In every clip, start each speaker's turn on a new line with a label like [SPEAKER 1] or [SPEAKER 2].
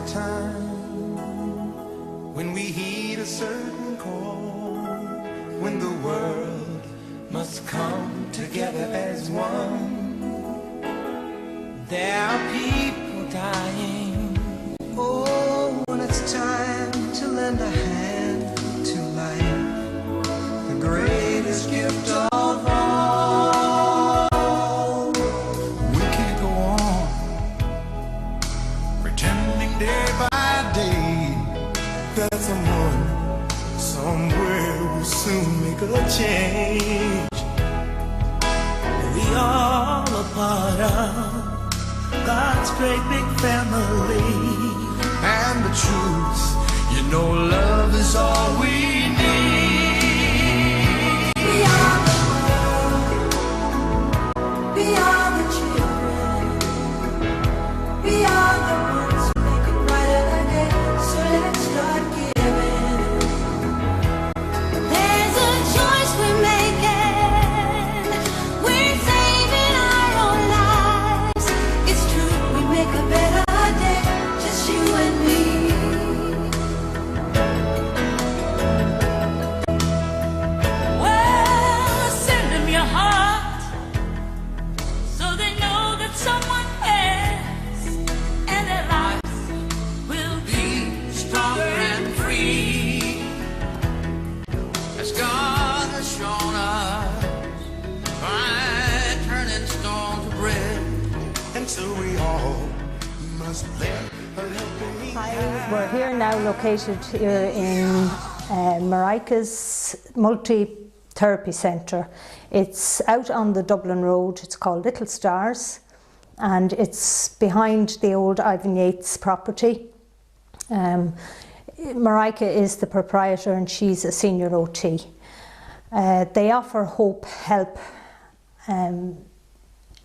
[SPEAKER 1] a time when we heed a certain call, when the world must come together as one. There are people dying. Oh, when it's time to lend a hand to life, the greatest gift of all. We can't go on pretending day by day that someone somewhere will soon make a change. We all a part of God's great big family. And the truth, you know, love is all we need. We are the world. We are the children. We are the ones who make it brighter again. So let's start giving. There's a choice we're making. We're saving our own lives. It's true, we make a better day. Just you and me. Well, send them your heart so they know that someone cares, and their lives will be stronger and free, as God has shown us by turning stone to bread. And so we all must let a helping hand.
[SPEAKER 2] We're here now located here in Marika's multi-therapy centre. It's out on the Dublin Road. It's called Little Stars, and it's behind the old Ivan Yates property. Marika is the proprietor and she's a senior OT. They offer hope, help,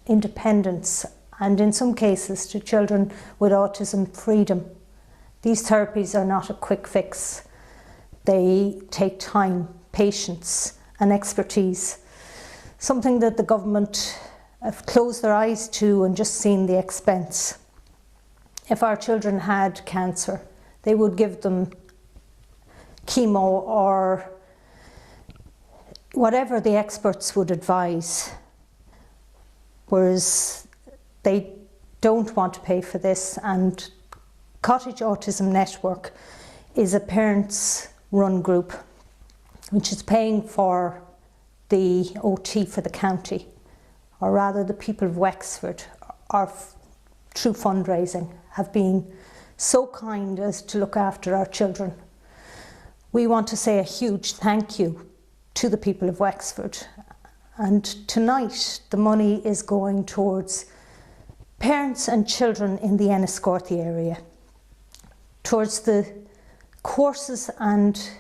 [SPEAKER 2] independence, and in some cases to children with autism, freedom. These therapies are not a quick fix. They take time, patience and expertise, something that the government have closed their eyes to and just seen the expense. If our children had cancer, they would give them chemo or whatever the experts would advise, whereas they don't want to pay for this. And Cottage Autism Network is a parents-run group which is paying for the OT for the county, or rather the people of Wexford are through fundraising have been so kind as to look after our children. We want to say a huge thank you to the people of Wexford, and tonight the money is going towards parents and children in the Enniscorthy area, towards the courses and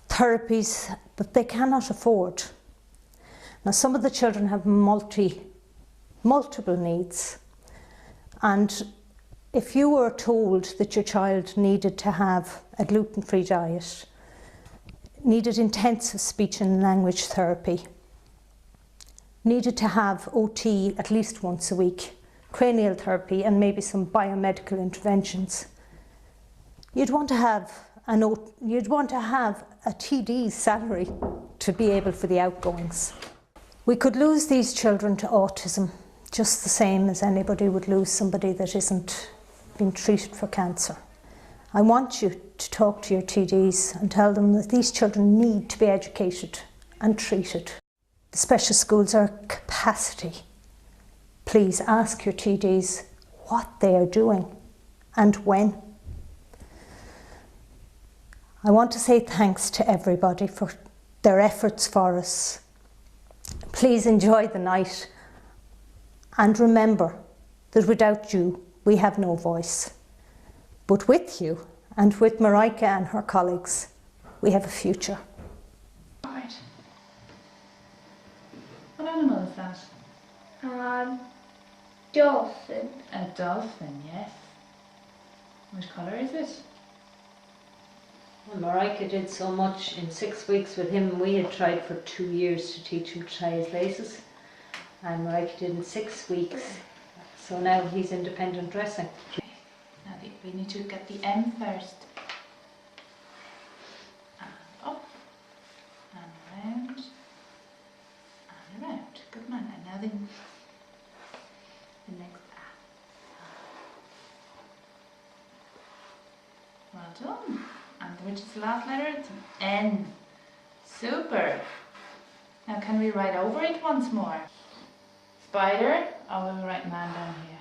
[SPEAKER 2] therapies that they cannot afford. Now, some of the children have multiple needs, and if you were told that your child needed to have a gluten-free diet, needed intensive speech and language therapy, needed to have OT at least once a week, cranial therapy and maybe some biomedical interventions, you'd want to have a TD's salary to be able for the outgoings. We could lose these children to autism just the same as anybody would lose somebody that isn't being treated for cancer. I want you to talk to your TDs and tell them that these children need to be educated and treated. The special schools are capacity. Please ask your TDs what they are doing and when. I want to say thanks to everybody for their efforts for us. Please enjoy the night, and remember that without you we have no voice. But with you and with Marika and her colleagues, we have a future.
[SPEAKER 3] Right. What animal is that?
[SPEAKER 4] Dolphin.
[SPEAKER 3] A dolphin, yes. Which colour is it?
[SPEAKER 2] Well, Marika did so much in 6 weeks with him. We had tried for 2 years to teach him to tie his laces, and Marika did in 6 weeks. So now he's independent dressing.
[SPEAKER 3] You need to get the M first. And up. And around. And around. Good man. And now the next Well done. And which is the last letter? It's N. Super. Now can we write over it once more? Spider. Oh, we'll write man down here.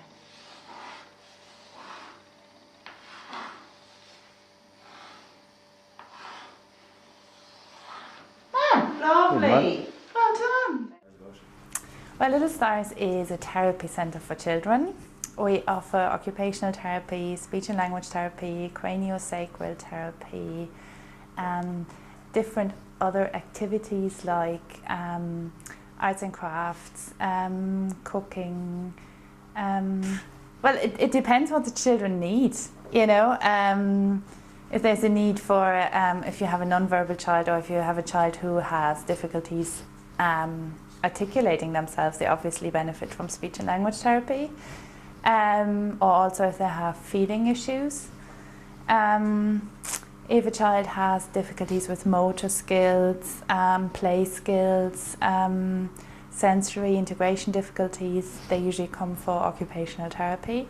[SPEAKER 3] Man, lovely. Well done. Well, Little Stars is a therapy centre for children. We offer occupational therapy, speech and language therapy, craniosacral therapy, different other activities like arts and crafts, cooking. Well, it depends what the children need, you know. If there's a need for, if you have a non-verbal child or if you have a child who has difficulties articulating themselves, they obviously benefit from speech and language therapy. Or also if they have feeding issues. If a child has difficulties with motor skills, play skills, sensory integration difficulties, they usually come for occupational therapy.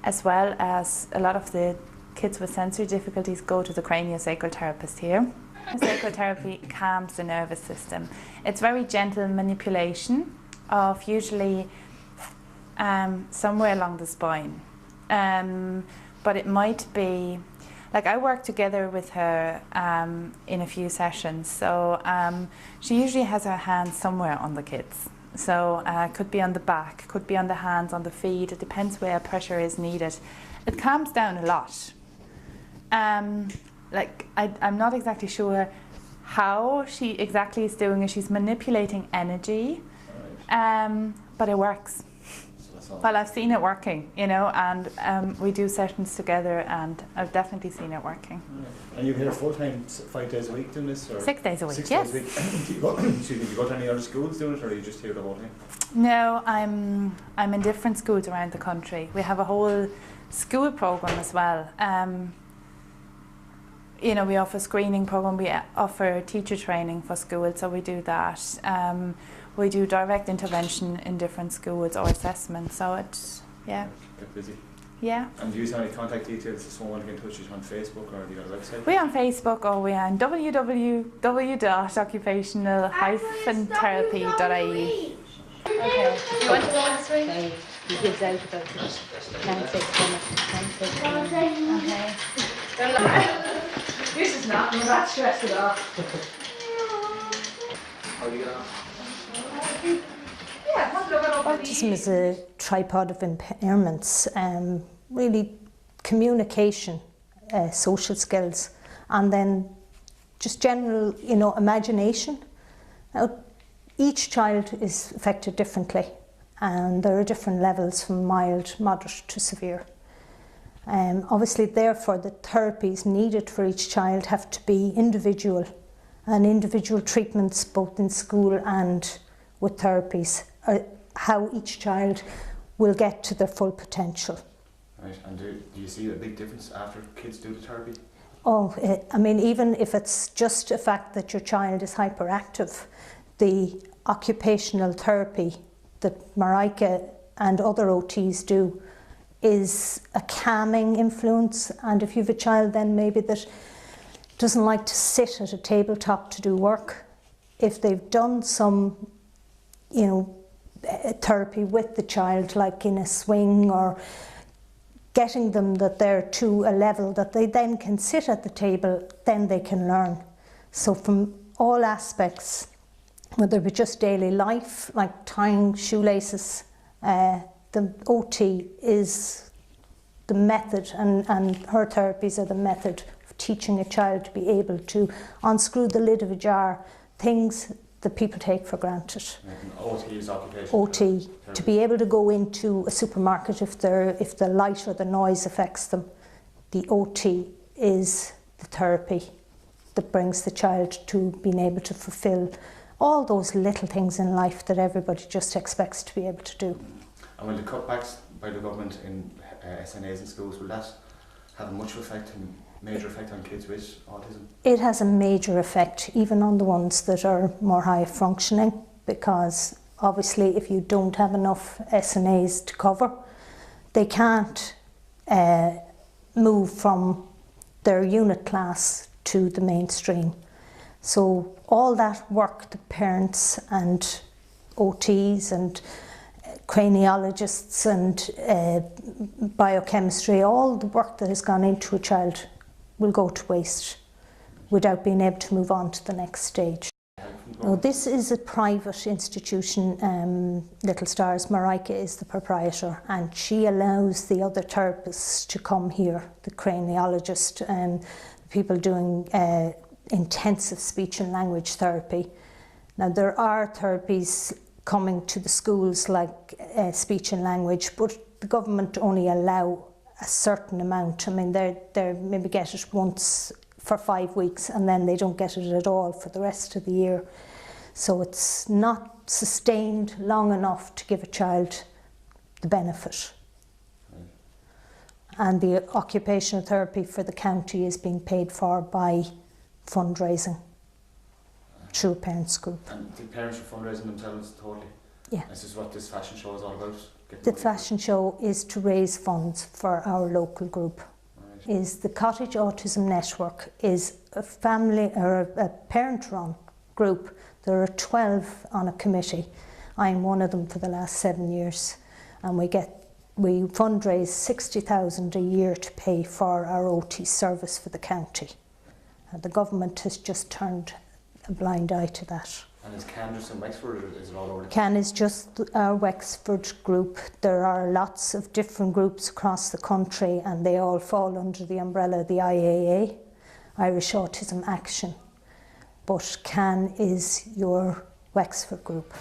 [SPEAKER 3] As well as a lot of the kids with sensory difficulties go to the craniosacral therapist here. Sacral therapy calms the nervous system. It's very gentle manipulation of usually somewhere along the spine. But it might be, like I work together with her in a few sessions, so she usually has her hands somewhere on the kids. So it could be on the back, could be on the hands, on the feet, it depends where pressure is needed. It calms down a lot. Like I'm not exactly sure how she exactly is doing it. She's manipulating energy, but it works. Well, I've seen it working, you know, and we do sessions together, and I've definitely seen it working.
[SPEAKER 4] And you're here full time, 5 days a week doing this, or
[SPEAKER 2] 6 days a week?
[SPEAKER 4] 6
[SPEAKER 2] Yes.
[SPEAKER 4] days a week. Do you go, excuse me, do you go to any other schools doing it, or are you just here the whole time?
[SPEAKER 2] No, I'm in different schools around the country. We have a whole school program as well. You know, we offer screening program. We offer teacher training for schools, so we do that. We do direct intervention in different schools or assessment. So it's
[SPEAKER 4] Get busy.
[SPEAKER 2] Yeah.
[SPEAKER 4] And do you have any contact details if someone want to get in touch with you on Facebook, or have you got a website?
[SPEAKER 2] We're on Facebook, or we're on www.occupational-therapy.ie. Okay. You want to go on this way? He gives out about it. Okay. This is not that stress at all.
[SPEAKER 4] How do you get on?
[SPEAKER 2] Autism is a tripod of impairments, really communication, social skills, and then just general, you know, imagination. Now, each child is affected differently, and there are different levels from mild, moderate to severe. Obviously, therefore, the therapies needed for each child have to be individual, and individual treatments both in school and with therapies are how each child will get to their full potential.
[SPEAKER 4] Right, and do you see a big difference after kids do the therapy?
[SPEAKER 2] Oh, I mean, even if it's just a fact that your child is hyperactive, the occupational therapy that Marika and other OTs do is a calming influence. And if you have a child then maybe that doesn't like to sit at a tabletop to do work, if they've done some, you know, therapy with the child, like in a swing, or getting them that they're to a level that they then can sit at the table, then they can learn. So from all aspects, whether it be just daily life, like tying shoelaces, the OT is the method, and her therapies are the method of teaching a child to be able to unscrew the lid of a jar, things that people take for granted.
[SPEAKER 4] OT is occupational
[SPEAKER 2] OT,
[SPEAKER 4] therapy.
[SPEAKER 2] to be able to go into a supermarket if the light or the noise affects them. The OT is the therapy that brings the child to being able to fulfil all those little things in life that everybody just expects to be able to do.
[SPEAKER 4] And will the cutbacks by the government in SNAs in schools, will that have a much effect and major effect on kids with autism?
[SPEAKER 2] It has a major effect, even on the ones that are more high functioning, because obviously if you don't have enough SNAs to cover, they can't move from their unit class to the mainstream. So all that work the parents and OTs and craniologists and biochemistry, all the work that has gone into a child will go to waste without being able to move on to the next stage. Now, this is a private institution, Little Stars. Marika is the proprietor, and she allows the other therapists to come here, the craniologist and people doing intensive speech and language therapy. Now, there are therapies coming to the schools like speech and language, but the government only allow a certain amount. I mean, they maybe get it once for 5 weeks and then they don't get it at all for the rest of the year. So it's not sustained long enough to give a child the benefit. And the occupational therapy for the county is being paid for by fundraising through a parents group.
[SPEAKER 4] And the parents are fundraising themselves totally?
[SPEAKER 2] Yeah.
[SPEAKER 4] This is what this fashion show is all about?
[SPEAKER 2] The fashion show is to raise funds for our local group.
[SPEAKER 4] Right.
[SPEAKER 2] Is the Cottage Autism Network is a family or a parent-run group. There are 12 on a committee. I'm one of them for the last 7 years, and we fundraise 60,000 a year to pay for our OT service for the county. The government has just turned a blind eye to that.
[SPEAKER 4] And is CAN just in Wexford, or is it all over?
[SPEAKER 2] CAN is just our Wexford group. There are lots of different groups across the country, and they all fall under the umbrella of the IAA, Irish Autism Action. But CAN is your Wexford group.